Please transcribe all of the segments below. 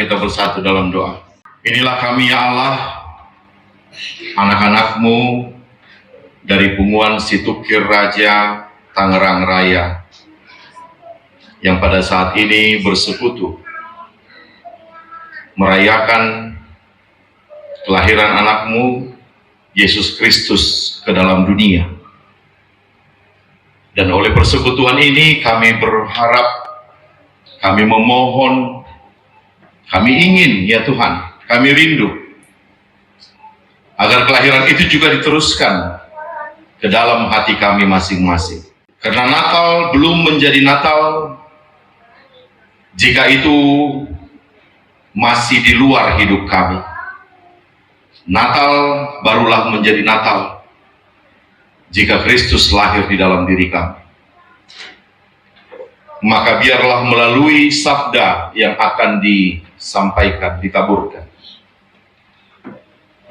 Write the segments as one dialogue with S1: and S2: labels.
S1: kita bersatu dalam doa. Inilah kami ya Allah, anak-anak-Mu dari Punguan Situkir Raja Tangerang Raya, yang pada saat ini bersekutu merayakan kelahiran anak-Mu Yesus Kristus ke dalam dunia. Dan oleh persekutuan ini kami berharap, kami memohon, kami ingin ya Tuhan, kami rindu agar kelahiran itu juga diteruskan ke dalam hati kami masing-masing. Karena Natal belum menjadi Natal jika itu masih di luar hidup kami. Natal barulah menjadi Natal jika Kristus lahir di dalam diri kami. Maka biarlah melalui sabda yang akan disampaikan, ditaburkan,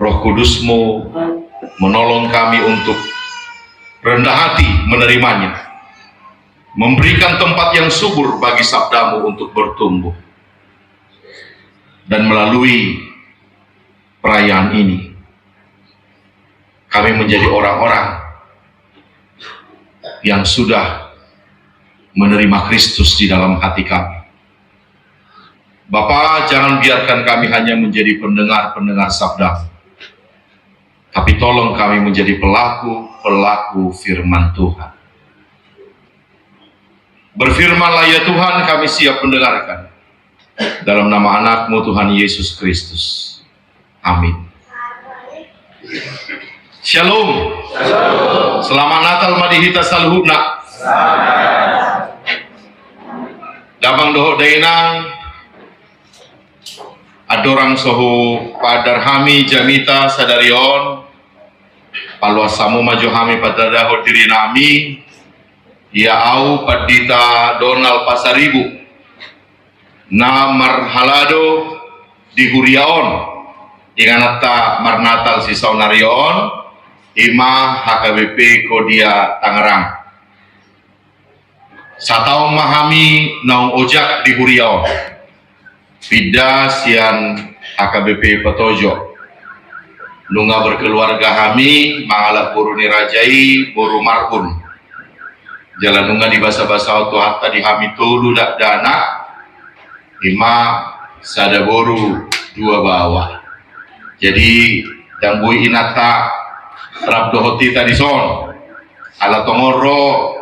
S1: Roh Kudus-Mu menolong kami untuk rendah hati menerimanya, memberikan tempat yang subur bagi sabda-Mu untuk bertumbuh. Dan melalui perayaan ini, kami menjadi orang-orang yang sudah menerima Kristus di dalam hati kami. Bapa, jangan biarkan kami hanya menjadi pendengar-pendengar sabda, tapi tolong kami menjadi pelaku-pelaku firman Tuhan. Berfirmanlah ya Tuhan, kami siap mendengarkan. Dalam nama anak-Mu Tuhan Yesus Kristus. Amin. Shalom. Shalom. Selamat Natal madihita salhuna. Damang doho dainang adorang sohu padarhami jamita sadarion palwasamu majohami padadaho dirinami ya au padita donal pasaribu na marhalado di huriaon inganata marnatal si saunarion ima HKBP Kodia Tangerang satau mahami naung ojak di huriaon pida sian HKBP Petojo nunga berkeluarga kami mangalap buruni rajai buru marbun jalan nunga di basa-basa auto hatta di hami tulu dak dana ima sada boru dua bawah. Jadi dangui inata rabdohoti tadi son ala tongoro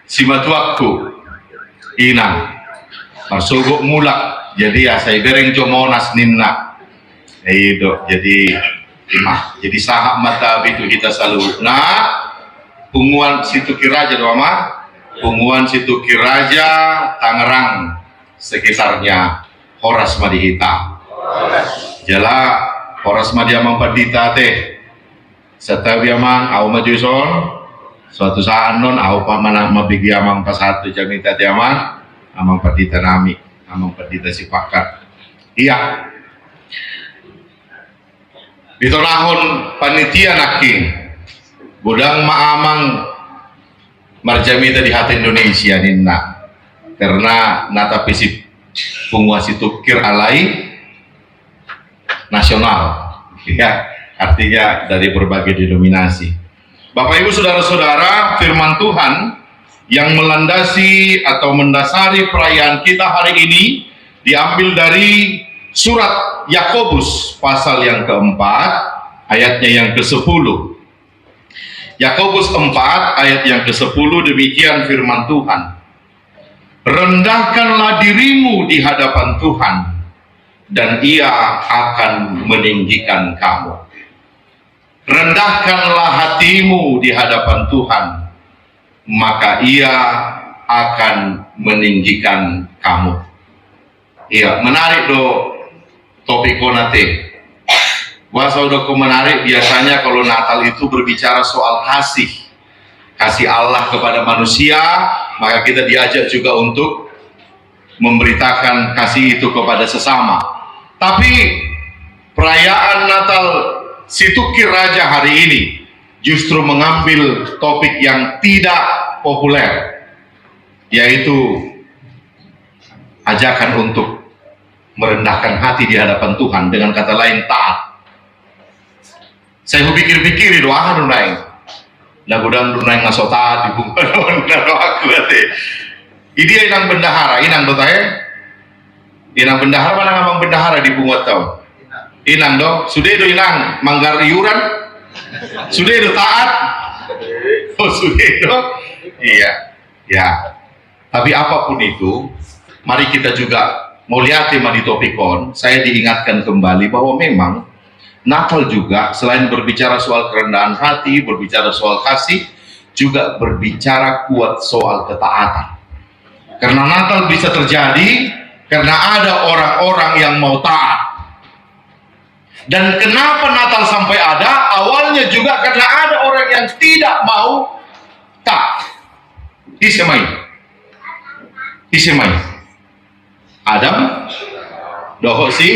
S1: simatuakku ina marsogok mulak jadi asai bereng jomonas ninna itu jadi imah jadi sahab mata itu kita selalu Punguan Situkir Raja doama Punguan Situkir Raja Tangerang sekitarnya Horas Madihita jala Horas Madiamang Padita teh setiap yamang au majuson suatu saat non au pamana mabigi amang pasatu jamita tiamang amang Padita nami amang Padita si pakat iya di tahun panitia naking budang maamang marjamita di hati Indonesia ninna karena nata pisip Punguan Situkir alai nasional ya artinya dari berbagai denominasi. Bapak Ibu saudara-saudara, firman Tuhan yang melandasi atau mendasari perayaan kita hari ini diambil dari surat Yakobus pasal yang keempat ayatnya yang ke-10. Yakobus 4 ayat yang ke-10 demikian firman Tuhan. Rendahkanlah dirimu di hadapan Tuhan dan Ia akan meninggikan kamu. Rendahkanlah hatimu di hadapan Tuhan, maka Ia akan meninggikan kamu. Iya, menarik do topik konate. Wasa udah menarik biasanya kalau Natal itu berbicara soal kasih Allah kepada manusia, maka kita diajak juga untuk memberitakan kasih itu kepada sesama. Tapi perayaan Natal Situkir Raja hari ini justru mengambil topik yang tidak populer, yaitu ajakan untuk merendahkan hati di hadapan Tuhan, dengan kata lain taat. Saya pikir-pikir doa naik lagu dangdut naik ngaso taat di bunga aku hati. Ini inang bendahara, inang dotahe, inang bendahara mana ngamang bendahara di bunga tau. Inang dong, sudah itu inang manggar iuran, sudah itu taat, oh sudah itu, iya, ya. Tapi apapun itu, mari kita juga mau lihat tema di topikon. Saya diingatkan kembali bahwa memang Natal juga selain berbicara soal kerendahan hati, berbicara soal kasih, juga berbicara kuat soal ketaatan. Karena Natal bisa terjadi karena ada orang-orang yang mau taat. Dan kenapa Natal sampai ada? Awalnya juga karena ada orang yang tidak mau taat. Isemai. Adam dohot si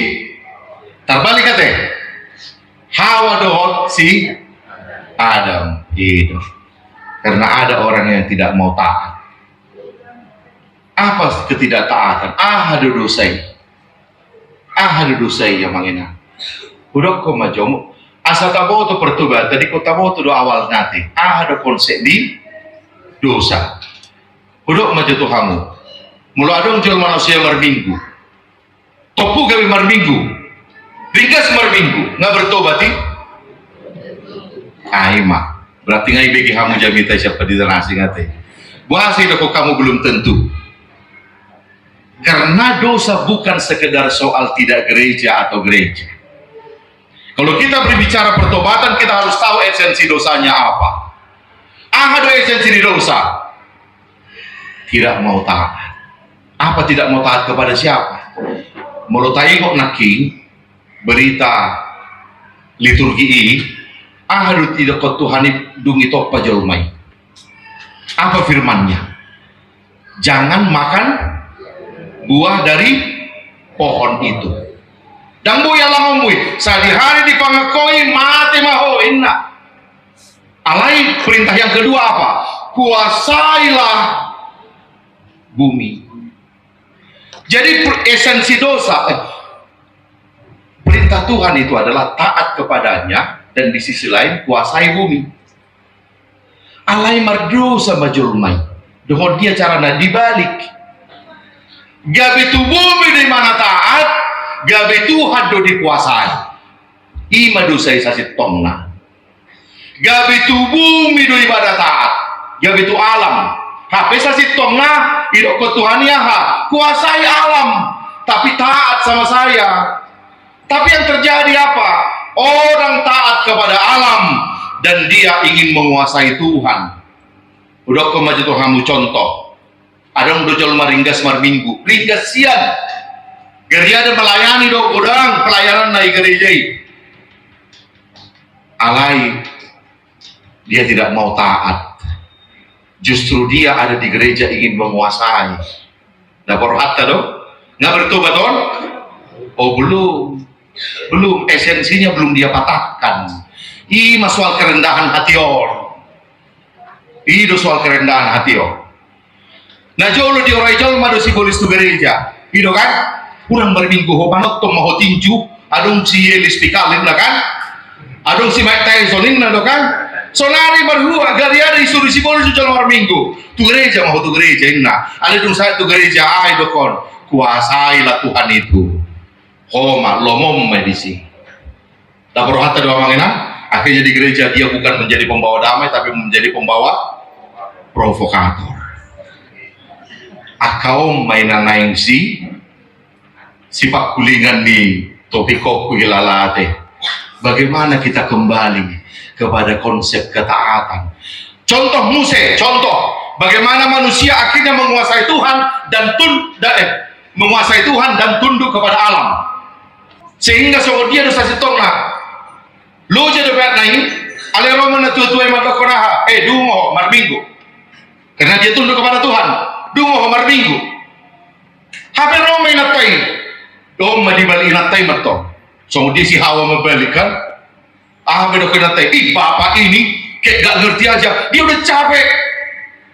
S1: terbalik kata Hawa dohot si Adam itu karena ada orang yang tidak mau taat. Apa ketidaktaatan? Ada dosai yang mangina udah kau majomu asa tabo tu pertuba tadi kau tabo tu do awal nanti ada konsep di dosa udah maju Tuhanmu. Mula adong jual manusia marminggu, topu gawe marminggu, ringkas marminggu, nggak bertobati? Aima, berarti ngai bagi kamu jamita siapa di tanah asing ate. Buasi doko kamu belum tentu. Karena dosa bukan sekedar soal tidak gereja atau gereja. Kalau kita berbicara pertobatan, kita harus tahu esensi dosanya apa. Ada esensi di dosa, tidak mau taat. Apa tidak mau taat kepada siapa? Melutai kok naki berita liturgi ahadu tidak kau Tuhani dungi topa jolmai. Apa firmannya? Jangan makan buah dari pohon itu. Dan bu yang langomui sadi hari di pangakoi mati maho inna. Alai perintah yang kedua apa? Kuasailah bumi. Jadi esensi dosa, perintah Tuhan itu adalah taat kepadanya dan di sisi lain kuasai bumi. Alai mardosa majulmai, dengan dia caranya dibalik. Gabe tu bumi di mana taat, gabe Tuhan do dikuasai. Ima dosa sasit tongna. Gabe tu bumi do ibadah taat, gabe tu alam. HP sasit tongna idok ke Tuhan yaha kuasai alam tapi taat sama saya. Tapi yang terjadi apa? Orang taat kepada alam dan dia ingin menguasai Tuhan. Udah ke maju Tuhanmu contoh. Ada yang dojol maringgas marminggu, ringgas siang. Gereja ada melayani dok udang pelayanan naik gereja. Alai dia tidak mau taat. Justru dia ada di gereja ingin menguasai. Dapur hatta dong, nggak bertobat dong? Oh belum esensinya belum dia patahkan. Ini soal kerendahan hati orang. Itu soal kerendahan hati orang. Nah jolo di orang jolo madu simbolis tu gereja. Itu kan? Kurang berminggu hopanot to maho tinju. Adung si Yelis pikalin lah kan? Adung si Mike Tysonin lah kan? Sonari berdua garia ada isu simbolis tu jolo minggu. Tu gereja maho tu gereja inna. Ada dung saya tu gereja ai dokon. Kuasailah Tuhan itu. Homa lomom medisi. Dapur hatta doa mangena. Akhirnya di gereja dia bukan menjadi pembawa damai tapi menjadi pembawa provokator. Akaom mainan naing sifat kulingan di topiko kuhilalate. Bagaimana kita kembali kepada konsep ketaatan. Contoh Muse, contoh bagaimana manusia akhirnya menguasai Tuhan dan menguasai Tuhan dan tunduk kepada alam. Sehingga soal dia dosa sitongna. Lo jadi berat naik, ale Roma na tua-tua yang mata koraha, dungo marbinggu. Karena dia tunduk kepada Tuhan, dungo marbinggu. Hape Roma inatai, dom madibali inatai matong. So dia si Hawa membalikan, bedo inatai. Bapak ini kayak gak ngerti aja, dia udah capek.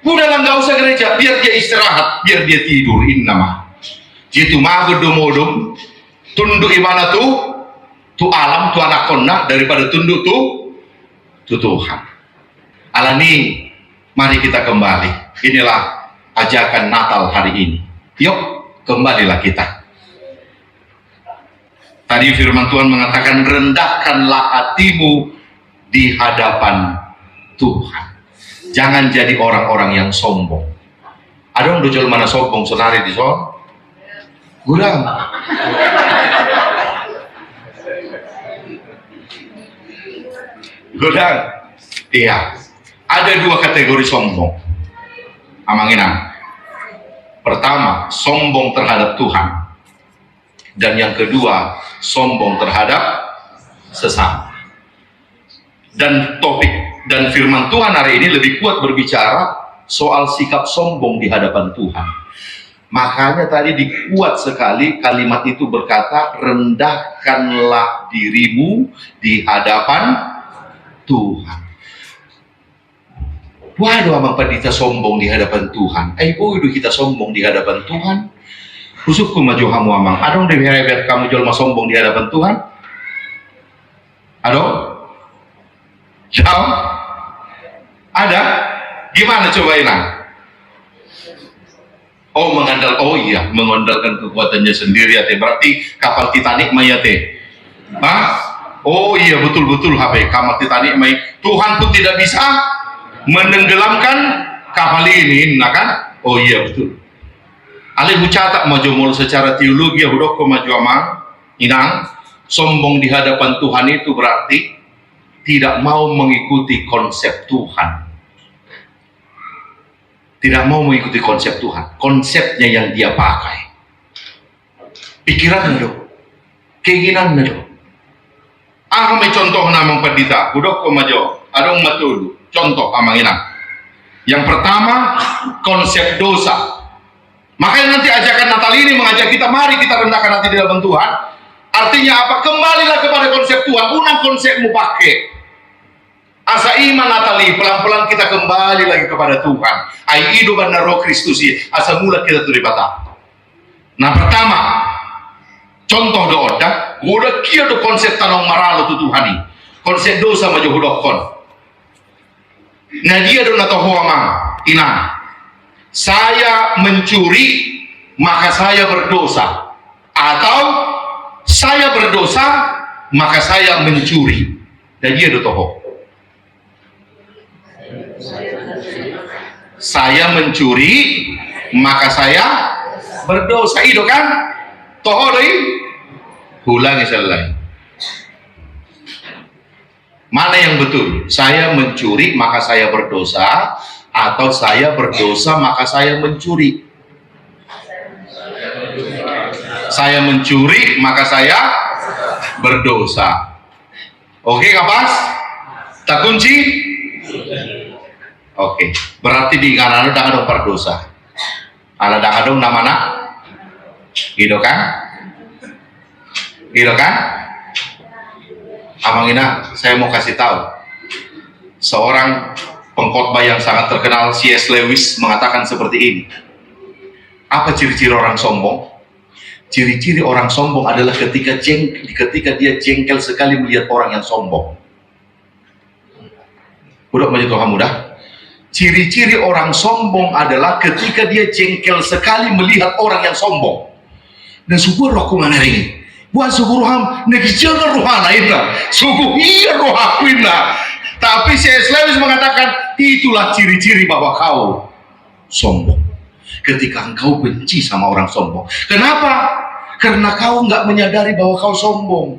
S1: Udah lah nggak usah gereja, biar dia istirahat, biar dia tidur. Ini nama. Jitu mago domodom, Tunduk imana tu alam, tu anak kona, daripada tunduk tu Tuhan. Alani, mari kita kembali. Inilah ajakan Natal hari ini. Yuk, kembalilah kita. Tadi firman Tuhan mengatakan, rendahkanlah hatimu di hadapan Tuhan. Jangan jadi orang-orang yang sombong. Ada orang dojol mana sombong senari di son? Gurang. Gurang. Iya. Ada dua kategori sombong. Amanginang. Pertama, sombong terhadap Tuhan. Dan yang kedua, sombong terhadap sesama. Dan topik dan firman Tuhan hari ini lebih kuat berbicara soal sikap sombong di hadapan Tuhan. Makanya tadi dikuat sekali kalimat itu berkata, rendahkanlah dirimu di hadapan Tuhan. Waduh, amang pendeta sombong di hadapan Tuhan. Bodoh kita sombong di hadapan Tuhan. Usupku maju kamu amang. Ada yang lebih kamu jual sombong di hadapan Tuhan? Ada? Jauh? Ada? Gimana coba ilang? Oh mengandalkan kekuatannya sendiri ya teh. Berarti kapal Titanic maya teh. Hah? Oh iya betul-betul HP kapal Titanic maya. Tuhan pun tidak bisa menenggelamkan kapal ini, nah kan? Oh iya betul. Alih catak maju mul secara teologi ya hudok maju amang inang sombong di hadapan Tuhan itu berarti tidak mau mengikuti konsep Tuhan. Tidak mau mengikuti konsep Tuhan. Konsepnya yang dia pakai. Pikiran dong. Keinginan dong. May contoh namang pendeta. Hudok maju. Adong matul. Contoh amang inang. Yang pertama konsep dosa. Makanya nanti ajakan Natal ini mengajak kita, mari kita rendahkan hati di dalam Tuhan. Artinya apa? Kembalilah kepada konsep Tuhan. Unang konsepmu pakai. Asa iman Natali, pelan-pelan kita kembali lagi kepada Tuhan. Ai ido banda roh Kristus asa mula kita terlibat. Nah pertama, contoh do oda, udah kia do konsep tanong maralo tu Tuhan ini. Konsep dosa maju hudokon. Nah dia do nato hoamang, inang. Saya mencuri, maka saya berdosa. Atau saya berdosa, maka saya mencuri. Dan dia do toho. Saya mencuri, maka saya berdosa. Itu kan? Toho doi. Ulangi sekali. Mana yang betul? Saya mencuri, maka saya berdosa. Atau saya berdosa maka saya mencuri. Saya mencuri maka saya berdosa. Oke kapas? Tak kunci? Oke. Berarti di kanan ada dong berdosa. Ada dong namanya? Gitu kan? Gitu kan? Abang Ina, saya mau kasih tahu. Seorang pengkhotbah yang sangat terkenal C.S. Lewis mengatakan seperti ini. Apa ciri-ciri orang sombong? Ciri-ciri orang sombong adalah ketika dia jengkel sekali melihat orang yang sombong. Udah maju Tuhan mudah. Ciri-ciri orang sombong adalah ketika dia jengkel sekali melihat orang yang sombong. Dan subuh roh kumana ini. Buat subuh roham negijangan rohana ina. Subuh iya rohakuina. Tapi C.S. Lewis mengatakan itulah ciri-ciri bahwa kau sombong. Ketika engkau benci sama orang sombong. Kenapa? Karena kau nggak menyadari bahwa kau sombong.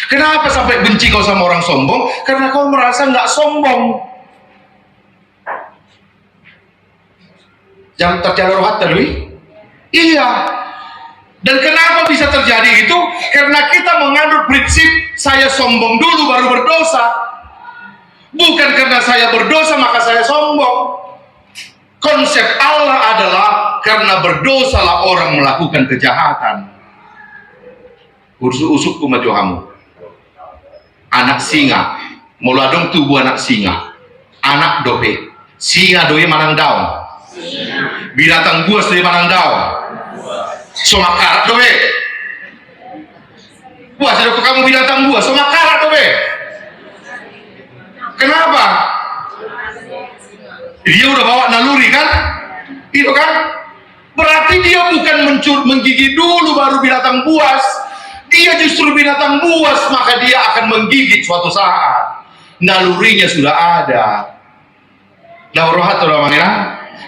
S1: Kenapa sampai benci kau sama orang sombong? Karena kau merasa nggak sombong. Jangan terjadi rohat tadi. Iya. Dan kenapa bisa terjadi itu? Karena kita menganut prinsip saya sombong dulu baru berdosa. Bukan karena saya berdosa maka saya sombong. Konsep Allah adalah karena berdosalah orang melakukan kejahatan. Usuk-usukku maju kamu. Anak singa, muladong tubuh anak singa. Anak dohe. Singa dohe manang daun. Binatang buas dari manang daun. Somakarat dohe. Buas, ada kamu binatang buas, sama karat tuh be. Kenapa? Dia udah bawa naluri kan? Itu kan? Berarti dia bukan menggigit dulu baru binatang buas. Dia justru binatang buas, maka dia akan menggigit suatu saat. Nalurinya sudah ada.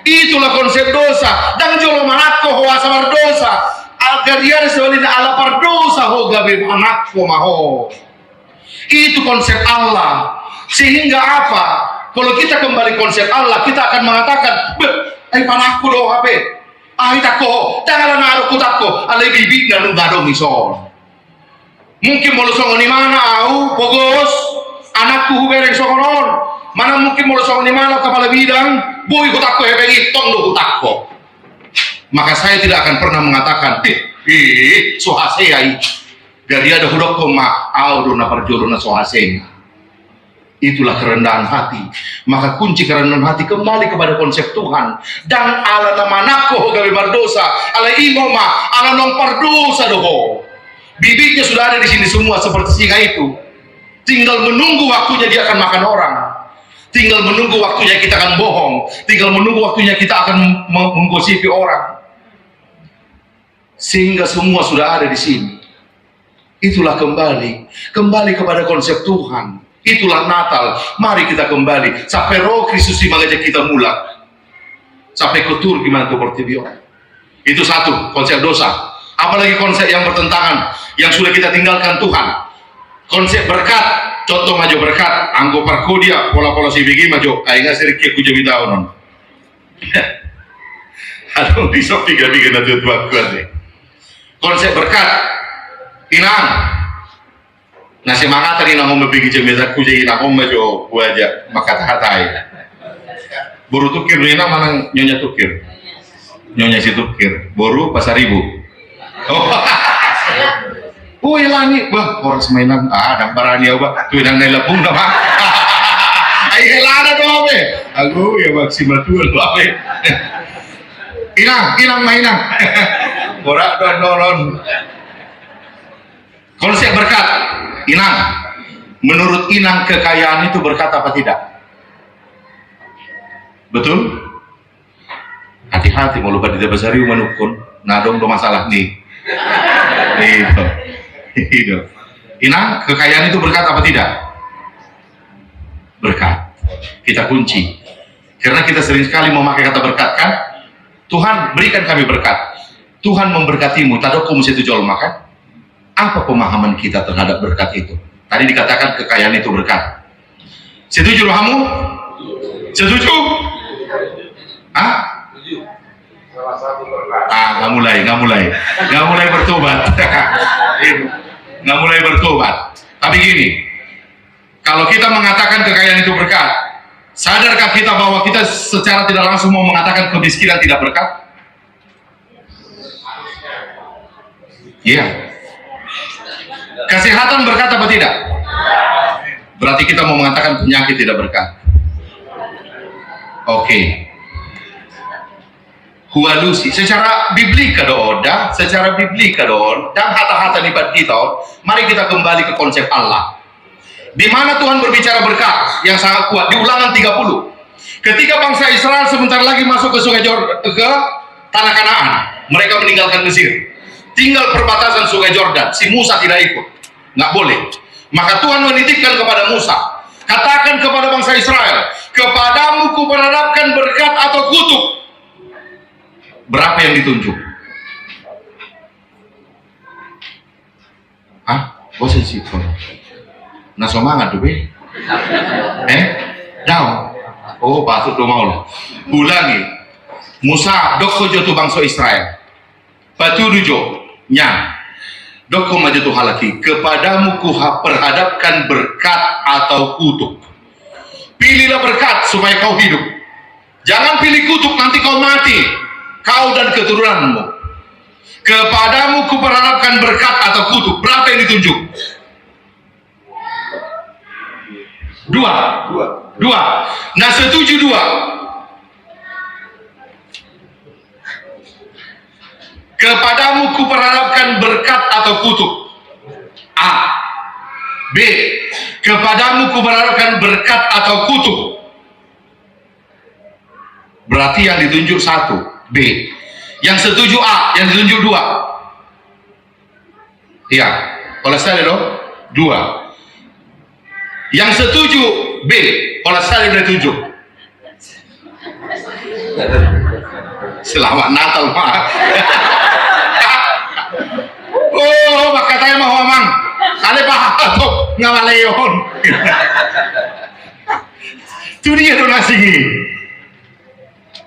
S1: Itulah konsep dosa. Dan jolo manatko hoa samar dosa. Algarian sebalina ala pardosa ho gabe manatko maho. Itu konsep Allah. Sehingga apa? Kalau kita kembali konsep Allah, kita akan mengatakan, panakku loh habe. Takko, janganlah naruh kutakko. Alai bibit dan ngadong ison. Mungkin mau songon di mana au pogos anakku hubereng songonon. Mana mungkin mau songon di mana kepala bidang boy kutakko hebengi tong lo kutakko. Maka saya tidak akan pernah mengatakan sohasei dari ada hudok koma au dona perjodoh sohasei. Itulah kerendahan hati. Maka kunci kerendahan hati kembali kepada konsep Tuhan. Dan ala nama nako gawe berdosa, ala ingoma, ala nong pardosa doho. Bibitnya sudah ada di sini semua seperti singa itu. Tinggal menunggu waktunya dia akan makan orang. Tinggal menunggu waktunya kita akan bohong. Tinggal menunggu waktunya kita akan menggosipi orang. Sehingga semua sudah ada di sini. Itulah kembali kepada konsep Tuhan. Itulah Natal. Mari kita kembali sampai roh Kristus mengajak kita mulai sampai ketur gimana tuh portibio. Itu satu konsep dosa. Apalagi konsep yang bertentangan yang sudah kita tinggalkan Tuhan. Konsep berkat, contoh maju berkat, anggo parkodia, pola-pola si bigi maju, aingga sedikit ku jadi tahu non. Aduh, disok tiga-tiga nanti buat deh. Konsep berkat, inang. Nah semangat tadi nang ngombe bigi jemeza ku jadi nang ngombe jo ku aja makata-hatai. Boru tukir nina mana nyonya tukir. Nyonya si tukir, boru pasar ibu. Oh ya lani, wah orang semainan dan barani ya bah, tuh yang nelapung dah bah. Ayo lada doa be, aku ya maksimal tuh doa be. Inang mainang, borak dan nolon. Konsep berkat, inang. Menurut inang kekayaan itu berkat apa tidak? Betul? Hati-hati mau lupa di besari menukun, nadong do masalah nih. Itu. Inang, kekayaan itu berkat apa tidak? Berkat. Kita kunci. Karena kita sering sekali memakai kata berkat kan? Tuhan berikan kami berkat. Tuhan memberkatimu. Tadoko mesti tujual makan. Apa pemahaman kita terhadap berkat itu? Tadi dikatakan kekayaan itu berkat. Setuju loh kamu? Setuju? Hah? Nggak mulai bertobat. Nggak mulai bertobat. Tapi gini, kalau kita mengatakan kekayaan itu berkat, sadarkah kita bahwa kita secara tidak langsung mau mengatakan kemiskinan tidak berkat? Iya. Kesehatan berkat apa tidak? Berarti kita mau mengatakan penyakit tidak berkat. Oke. Hualusi secara biblik kadoda, secara biblik kadon dan hata-hata nibat kita, mari kita kembali ke konsep Allah. Di mana Tuhan berbicara berkat yang sangat kuat di Ulangan 30. Ketika bangsa Israel sebentar lagi masuk ke Sungai Jordan, ke tanah Kanaan, mereka meninggalkan Mesir. Tinggal perbatasan Sungai Jordan, si Musa tidak ikut. Nggak boleh. Maka Tuhan menitipkan kepada Musa, katakan kepada bangsa Israel, kepadamu kuperhadapkan berkat atau kutuk. Berapa yang ditunjuk? Bosan sih kok. Nah semangat tuh be. Daun. Oh patut lo mau. Ulangi. Musa doko jotu bangsa Israel. Batu dujo nyang. Doko maju tuh halaki. Kepadamu ku perhadapkan berkat atau kutuk. Pilihlah berkat supaya kau hidup. Jangan pilih kutuk nanti kau mati. Kau dan keturunanmu. Kepadamu kuperhadapkan berkat atau kutuk. Berapa yang ditunjuk? Dua. Nah setuju dua. Kepadamu kuperhadapkan berkat atau kutuk. A. B. Kepadamu kuberitakan berkat atau kutuk. Berarti yang ditunjuk satu, B. Yang setuju A, yang ditunjuk dua. Iya, kalau saya loh, dua. Yang setuju B, kalau saya ditunjuk. Selamat Natal, Pak. Oh, maka saya mau ngomong. Ale paham tuh, ngawaleon. Itu dia donasi ini.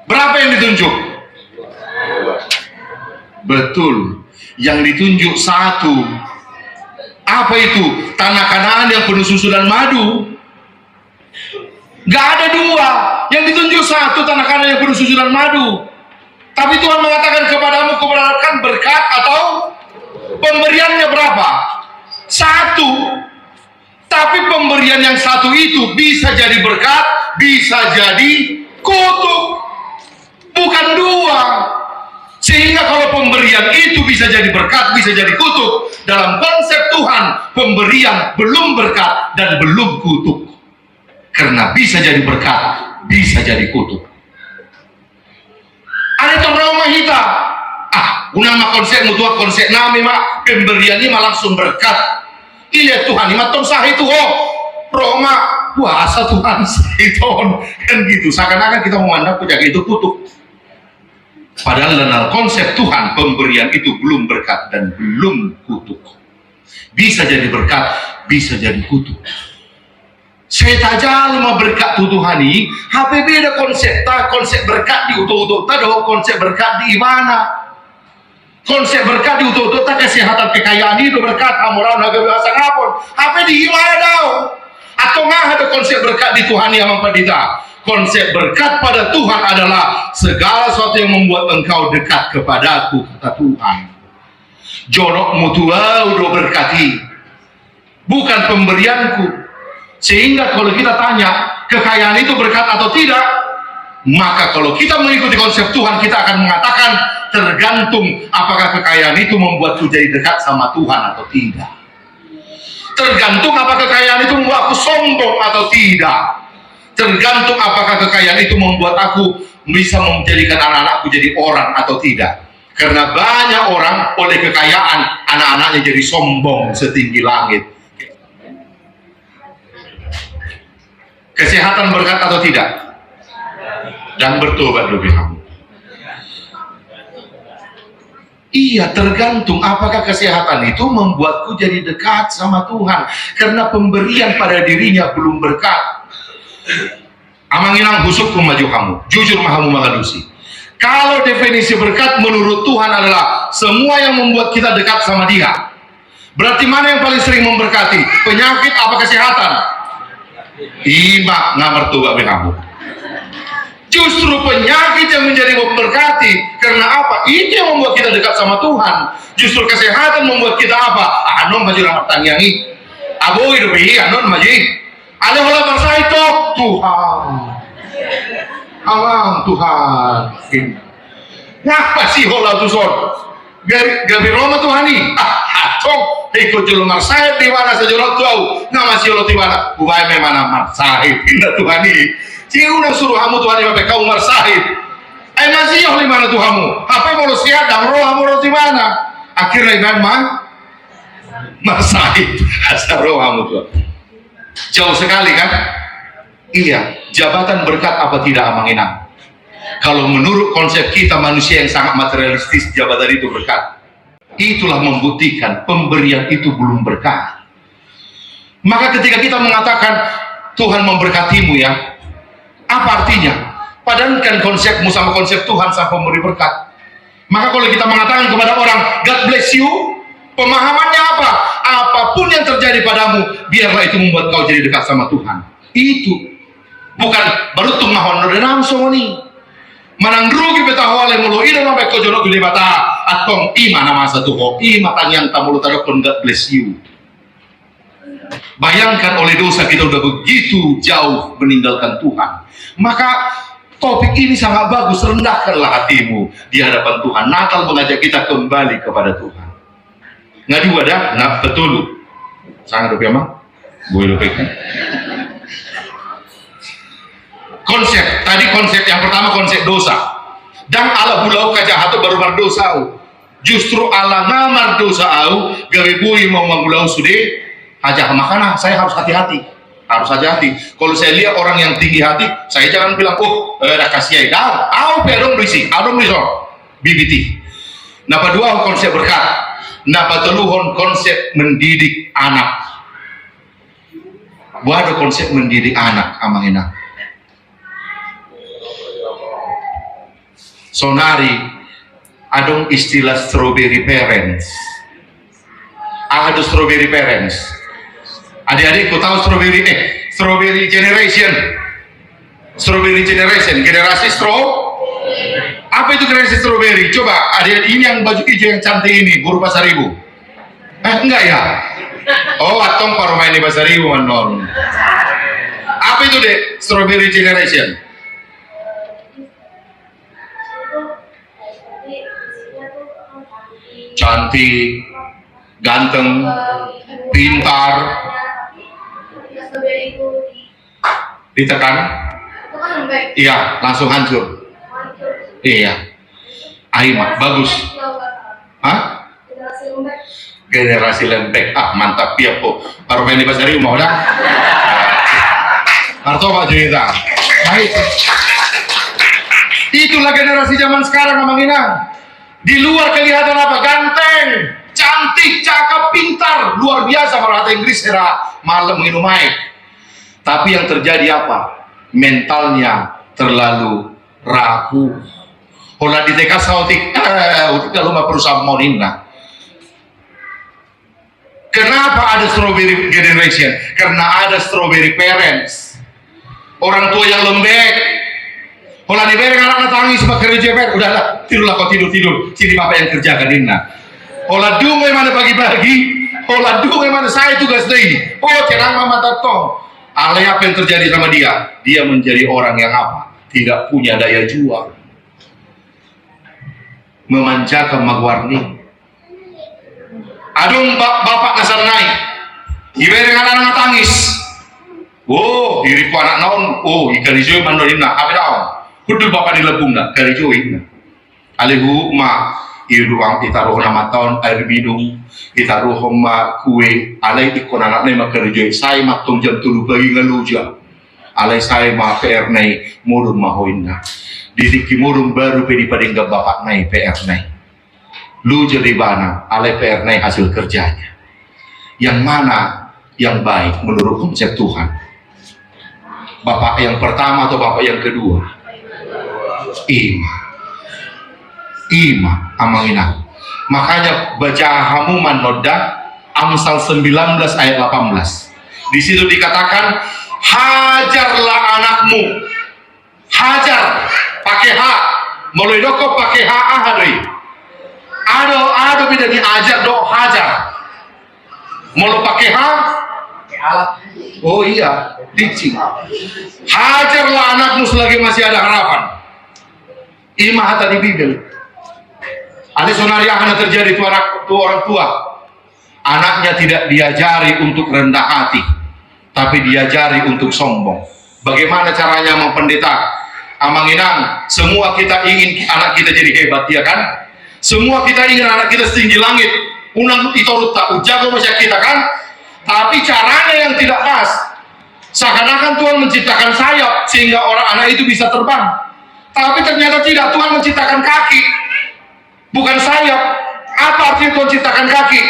S1: Berapa yang ditunjuk? Betul. Yang ditunjuk satu. Apa itu? Tanah Kanaan yang penuh susu dan madu. Gak ada dua. Yang ditunjuk satu, tanah Kanaan yang penuh susu dan madu. Tapi Tuhan mengatakan kepadamu kuberitakan berkat atau pemberiannya berapa? Satu. Tapi pemberian yang satu itu bisa jadi berkat, bisa jadi kutuk. Bukan dua. Sehingga kalau pemberian itu bisa jadi berkat, bisa jadi kutuk, dalam konsep Tuhan, pemberian belum berkat dan belum kutuk. Karena bisa jadi berkat, bisa jadi kutuk. Ada itu Roma hita. Unama konsep mutua konsep nami mak pemberian ini langsung berkat. Iya Tuhan, ini matong sah itu Roma puasa Tuhan itu kan gitu. Seakan-akan kita memandang penjaga itu kutuk. Padahal dalam konsep Tuhan pemberian itu belum berkat dan belum kutuk. Bisa jadi berkat, bisa jadi kutuk. Saya tajal mau berkat Tuhan ini, HP beda konsep berkat di utuh-utuh tado, konsep berkat di mana? Konsep berkat di utuh-utuh tak kesehatan kekayaan itu berkat amorau naga biasa ngapun. HP di mana dau? Atau nggak ada konsep berkat di Tuhan yang memperita? Konsep berkat pada Tuhan adalah segala sesuatu yang membuat engkau dekat kepadaku, kata Tuhan. Jonok mutua udah berkati, bukan pemberianku. Sehingga kalau kita tanya kekayaan itu berkat atau tidak, maka kalau kita mengikuti konsep Tuhan, kita akan mengatakan tergantung apakah kekayaan itu membuatku jadi dekat sama Tuhan atau tidak. Tergantung apakah kekayaan itu membuatku sombong atau tidak. Tergantung apakah kekayaan itu membuat aku bisa menjadikan anak-anakku jadi orang atau tidak. Karena banyak orang oleh kekayaan anak-anaknya jadi sombong setinggi langit. Kesehatan berkat atau tidak? Dan bertobat lebih kamu. Iya, tergantung apakah kesehatan itu membuatku jadi dekat sama Tuhan. Karena pemberian pada dirinya belum berkat. Amanginang husukku maju kamu, jujur mahamu mengadusi. Kalau definisi berkat menurut Tuhan adalah semua yang membuat kita dekat sama Dia. Berarti mana yang paling sering memberkati? Penyakit apa kesehatan? Ima ngamertua kamu. Justru penyakit yang menjadi memberkati. Karena apa? Itu yang membuat kita dekat sama Tuhan. Justru kesehatan membuat kita apa? Anon maju ramah tangiangi. Abu hidup anon maju. Ada hola bangsa itu Tuhan. Alang Tuhan. Ngapa sih hola tu son? Gabi Roma Tuhan ni. Cong, ikut julung marsahib di mana sejolok tahu. Nama si olot di mana? Bukan memang marsahib. Indah Tuhan ni. Jika udah suruh kamu Tuhan ni sampai kau marsahib. Masih yoh di mana Tuhanmu? Apa mau lu siap dan roh kamu di mana? Akhirnya memang marsahib. Asal roh kamu Tuhan. Jauh sekali kan? Iya, jabatan berkat apa tidak Amanginang? Kalau menurut konsep kita manusia yang sangat materialistis, jabatan itu berkat. Itulah membuktikan pemberian itu belum berkat. Maka ketika kita mengatakan Tuhan memberkatimu ya, apa artinya? Padahal kan konsepmu sama konsep Tuhan sama pemberi berkat. Maka kalau kita mengatakan kepada orang God bless you, pemahamannya apa? Apapun yang terjadi padamu, biarlah itu membuat kau jadi dekat sama Tuhan. Itu bukan baru tuh mahon dan langsung nih. Manang rugi betahwale mulu ida sampai kau jodoh di mata atong ima nama satu kok ima tanyang tamu tarokon God bless you. Bayangkan oleh dosa kita udah begitu jauh meninggalkan Tuhan. Maka topik ini sangat bagus, rendahkanlah hatimu di hadapan Tuhan. Natal mengajak kita kembali kepada Tuhan. Ngadu ada, betul. Sangat rupiah mah. Gue lupa. Konsep yang pertama konsep dosa. Dan ala bulau kajahatu baru berdosa. Justru ala ngamar dosa au gawe bui mau magulau sude hajah makanya saya harus hati-hati. Harus hati-hati. Kalau saya lihat orang yang tinggi hati, saya jangan bilang, oh, dah kasih aja. Au pedong berisi, adong risor. BBT. Napa dua konsep berkat. Napa teluhon konsep mendidik anak. Buat ada konsep mendidik anak amang enak. Sonari adong istilah strawberry parents. Ada strawberry parents. Adik-adikku tahu strawberry generation. Strawberry generation, generasi apa itu generasi strawberry? Coba adik ini yang baju hijau yang cantik ini, guru Pasaribu. Enggak ya? Oh, atong paruh main di Pasaribu non. Apa itu deh strawberry generation? Cantik, ganteng, pintar, ditekan, iya langsung hancur, iya, Aima bagus, hah? Generasi lembek, mantap dia po, baru main di Pasaribu mau dah, Arto Pak Junita, baik, itulah generasi zaman sekarang Amang Inang. Di luar kelihatan apa? Ganteng, cantik, cakep, pintar, luar biasa bahasa Inggris era malam minum air. Tapi yang terjadi apa? Mentalnya terlalu ragu. Hola di TK sautik, kalau mau perusahaan mau ninda. Kenapa ada strawberry generation? Karena ada strawberry parents. Orang tua yang lembek. Hola di bereng anak tangis sebab kerja udahlah tidurlah kau tidur sini bapak yang kerjakan Inna. Hola dungai mana pagi-pagi, hola dungai mana saya tugas deh. Oh cerang mama tatong. Alih apa yang terjadi sama dia? Dia menjadi orang yang apa? Tidak punya daya juang. Memanjakan magwarni. Adung bapak nasar naik. Di bereng anak tangis. Oh diriku anak naon. Oh ikan hijau mandorina. Apa naon? Kudul bapak di lebung nak kali join. Alihu ma iruang itaruh nama tahun air minum itaruh ma kue alai ikon anak nema kerja saya matung jam tulu bagi ngaluja alai saya ma PR nai murun mahoinna didiki murun baru pedi padingga bapak nai PR nai lu jadi bana alai PR nai hasil kerjanya yang mana yang baik menurut konsep Tuhan, bapak yang pertama atau bapak yang kedua? Ima Amang Inang. Makanya baca Hamuman Noda Amsal 19 ayat 18. Di situ dikatakan hajarlah anakmu. Hajar pakai hak. Mulai doko pakai hak ahadui. Ada beda di ajar do hajar. Mau pakai hak? Oh iya, dicing. Hajarlah anakmu selagi masih ada harapan. Ima hata di Bibel. Ada sonari akan terjadi tuh orang tua. Anaknya tidak diajari untuk rendah hati, tapi diajari untuk sombong. Bagaimana caranya mempendeta? Amang Inang, semua kita ingin anak kita jadi hebat, ya kan? Semua kita ingin anak kita setinggi langit. Unang itorut tak ujago masya kita kan? Tapi caranya yang tidak pas. Seakan-akan Tuhan menciptakan sayap sehingga orang anak itu bisa terbang. Tapi ternyata tidak, Tuhan menciptakan kaki, bukan sayap. Apa artinya Tuhan ciptakan kaki?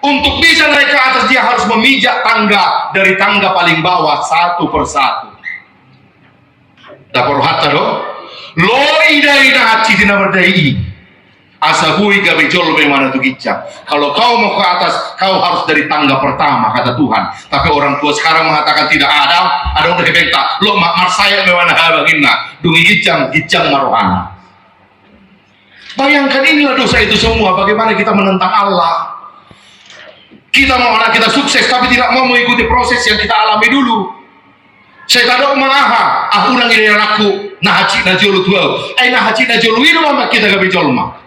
S1: Untuk bisa naik ke atas dia harus memijak tangga dari tangga paling bawah satu persatu. Dapur hatta lo ida hati dina berdai. Asabui gabe jol memang itu gicang. Kalau kau mau ke atas, kau harus dari tangga pertama, kata Tuhan. Tapi orang tua sekarang mengatakan tidak ada udah kebenta. Lo mak saya memang habagina. Dungi gicang marohana. Bayangkan inilah dosa itu semua. Bagaimana kita menentang Allah? Kita mau anak kita sukses, tapi tidak mau mengikuti proses yang kita alami dulu. Saya tahu mengaha, aku ulang ini anakku, nah haji na jolu tuau. Nah haji na jolu ini mama kita gabe jolma.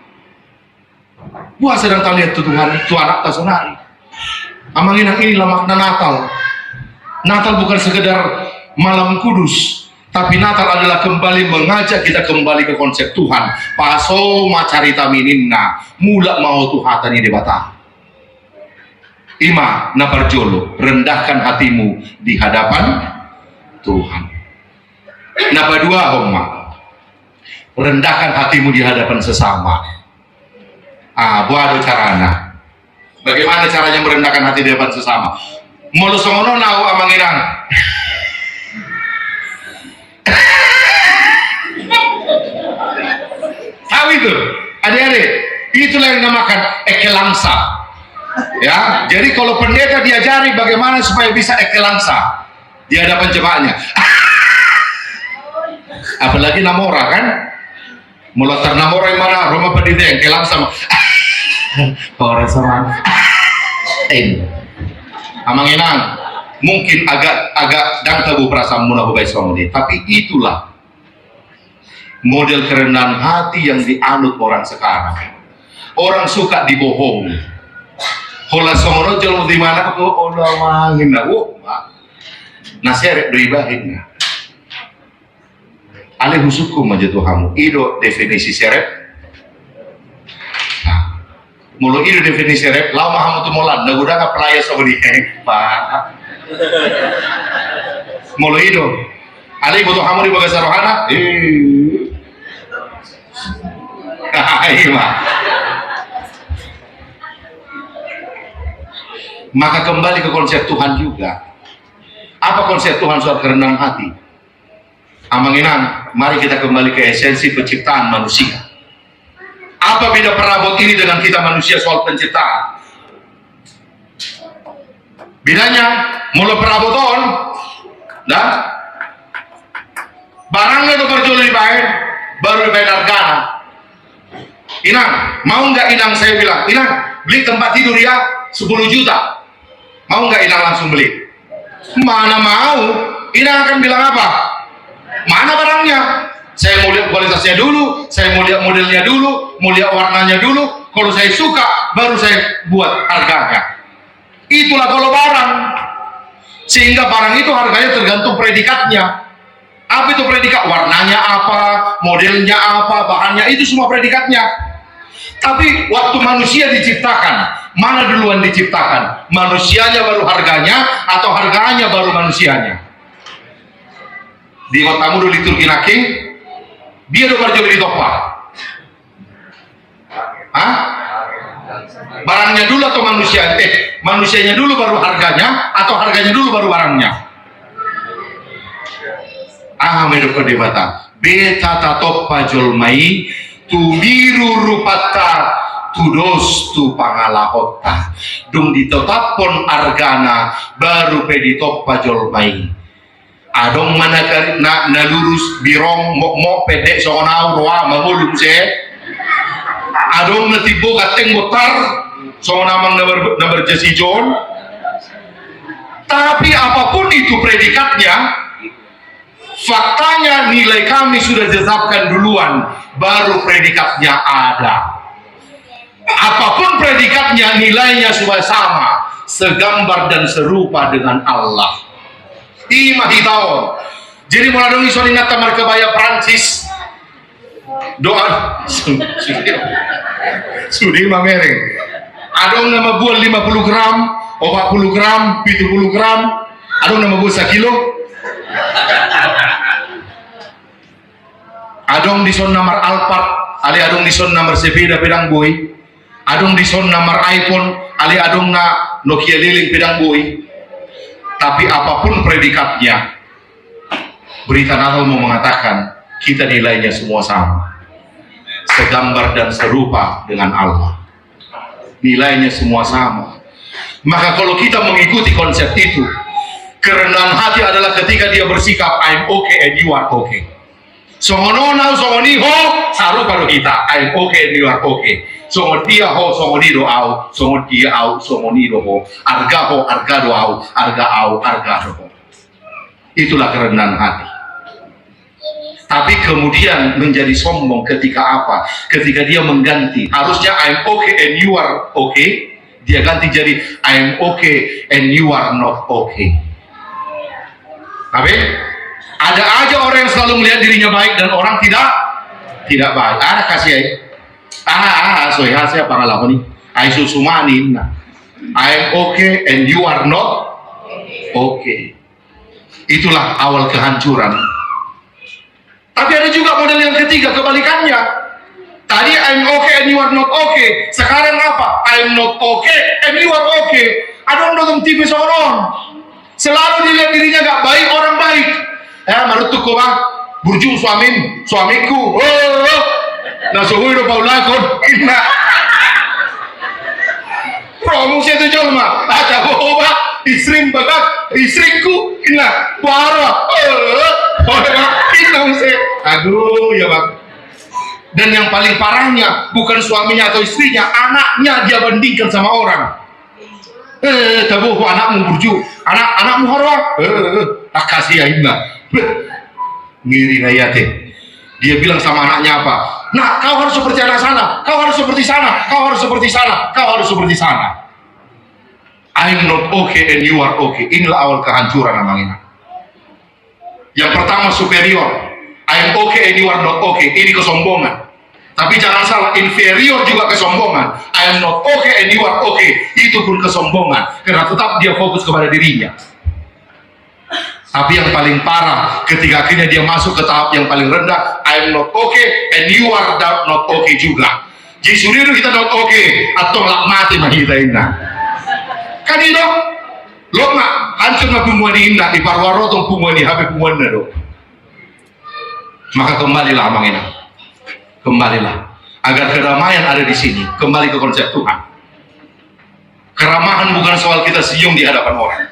S1: Wah sedang lihat tuh Tuhan, itu anak tak sonari. Amang Inang inilah makna Natal. Natal bukan sekedar malam kudus, tapi Natal adalah kembali mengajak kita kembali ke konsep Tuhan. Paso macarita mininna, mula mau Tuhatani debata. Ima naparjolo, rendahkan hatimu di hadapan Tuhan. Napa dua homa, rendahkan hatimu di hadapan sesama. Buat carana. Bagaimana caranya merendahkan hati di hadapan sesama? Molusongono nau amanginang. Tahu itu, adik-adik, itulah yang dinamakan ekelangsa. Ya, jadi kalau pendeta diajari bagaimana supaya bisa ekelangsa di hadapan jemaatnya. Apalagi namora kan, mulatar namora yang mana rumah pendeta yang ekelangsa. Orang sama. Amanginang, mungkin agak dang tabu perasaan muna bubai ini, tapi itulah model kerendahan hati yang dianut orang sekarang. Orang suka dibohongi. Hola songono jol di mana aku olah mangin na wo. Naseret do ibahin na. Ale husukum aja Tuhamu. Ido definisi seret. Mulu ido definisi seret. Lau mahamu tu molan. Naguda ka pelaya sama di pak. Mulu ido. Ale ibu Tuhamu di bagasa rohana. Iya. Maka kembali ke konsep Tuhan juga. Apa konsep Tuhan soal kerendahan hati? Amanginan, mari kita kembali ke esensi penciptaan manusia. Apa beda perabot ini dengan kita manusia soal penciptaan? Bedanya, mulai peraboton, dan barangnya itu berjual di bayar, baru dibayar hargana. Inang, mau nggak Inang saya bilang, Inang beli tempat tidur ya 10 juta. Mau nggak Inang langsung beli? Mana mau? Inang akan bilang apa? Mana barangnya? Saya mau lihat kualitasnya dulu, saya mau lihat modelnya dulu, mau lihat warnanya dulu. Kalau saya suka, baru saya buat harganya. Itulah kalau barang. Sehingga barang itu harganya tergantung predikatnya. Apa itu predikat? Warnanya apa, modelnya apa, bahannya, itu semua predikatnya. Tapi waktu manusia diciptakan, mana duluan diciptakan? Manusianya baru harganya, atau harganya baru manusianya? Di kotamu dulu liturgi naking, dia udah berjual di topak. Hah? Barangnya dulu atau manusia? Manusianya dulu baru harganya, atau harganya dulu baru barangnya? Medoko debata. Beta tatop pajol mai, tu biru rupata, tudos tu pangalahota. Dung ditetapkan argana, baru peditop pajol mai. Adong mana na lurus birong mok pedek songonau roa mamulun se. Adong natibo kateng botar songonamang na berjasijon. Tapi apapun itu predikatnya, faktanya nilai kami sudah ditetapkan duluan, baru predikatnya ada. Apapun predikatnya, nilainya sudah sama, segambar dan serupa dengan Allah. Ima hitau. Jadi mulai dong iso nata markabaya Prancis. Doa sudi mamereng. Adong nama buah 50 gram, 40 gram, 70 gram. Adong nama buah 1 kilo. Adong dison nomor Alphard, ali adong dison nomor sepeda pedang boy. Adong dison nomor iPhone, ali adong na Nokia liling pedang boy. Tapi apapun predikatnya, berita Natal mau mengatakan kita nilainya semua sama, segambar dan serupa dengan Allah. Nilainya semua sama. Maka kalau kita mengikuti konsep itu, kerendahan hati adalah ketika dia bersikap I'm okay and you are okay. Songononau songoniho saru pada kita I'm okay and you are okay. Songon dia ho songoni do au, songon dia au songoni do ho, arga ho arga do au, arga do ho. Itulah kerendahan hati. Tapi kemudian menjadi sombong ketika apa? Ketika dia mengganti, harusnya I'm okay and you are okay, dia ganti jadi I'm okay and you are not okay. Tapi ada aja orang yang selalu melihat dirinya baik dan orang tidak baik. Ada kasih soalnya saya pengalaman nih. I susumanin. I am okay and you are not okay. Itulah awal kehancuran. Tapi ada juga model yang ketiga, kebalikannya. Tadi I'm okay and you are not okay. Sekarang apa? I'm not okay and you are okay. Ada orang tipis orang. Selalu dilihat dirinya gak baik, orang baik. Marutuk ko bang, burju suamiku. Nasuhui do paulakon. Ina. Promosi itu jolma. Ada boba, istri bagat, istriku. Ina. Parah. Aduh ya bang. Dan yang paling parahnya bukan suaminya atau istrinya, anaknya dia bandingkan sama orang. Tabuh anakmu burju, anakmu harwa. Kasih ya Inna. Ngiri nayate. Dia bilang sama anaknya apa? Nah, kau harus seperti anak sana, kau harus seperti sana, kau harus seperti sana, kau harus seperti sana. I'm not okay and you are okay. Inilah awal kehancuran namanya. Yang pertama superior, I'm okay and you are not okay. Ini kesombongan. Tapi jangan salah, inferior juga kesombongan. I am not okay and you are okay. Itu pun kesombongan. Karena tetap dia fokus kepada dirinya. Tapi yang paling parah, ketika akhirnya dia masuk ke tahap yang paling rendah, I am not okay and you are not okay juga. Jisuriru kita not okay, atau lak mati mah kita inna. Kan itu, lo nggak hancur nggak pumuan inna di parwaro tong pumuan di HP pumuan do. Maka kembalilah amang ina, kembalilah agar keramaian ada di sini. Kembali ke konsep Tuhan. Keramahan bukan soal kita senyum di hadapan orang.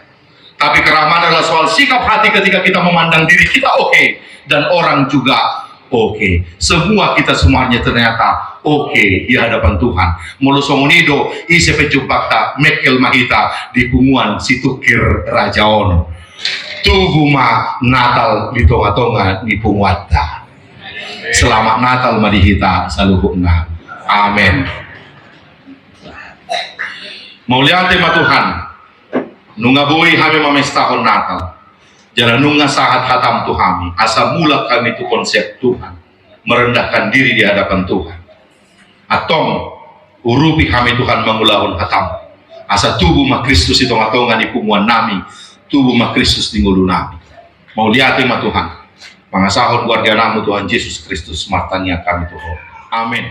S1: Tapi keramahan adalah soal sikap hati ketika kita memandang diri kita oke, dan orang juga oke. Semua kita semuanya ternyata oke di hadapan Tuhan. Mulu somonido ise pejumpakta mekel mahita di punguan situkir rajaon. Tubuma Natal di tonga-tonga di punguata. Selamat Natal madihita saluhuna. Amin. Maulian tema Tuhan. Nunga boy kami mamestahon Natal. Jara nunga sahat hatam Tuhami. Asa mula kami itu konsep Tuhan. Merendahkan diri di hadapan Tuhan. Atong urupi kami Tuhan mengulahun hatam. Asa tubuh ma Kristus itu matongan di pumuan nami. Tubuh ma Kristus di ngulu nami. Mau lihat ma Tuhan. Pangasahon warga namu Tuhan Yesus Kristus martanya kami Tuhan. Amin.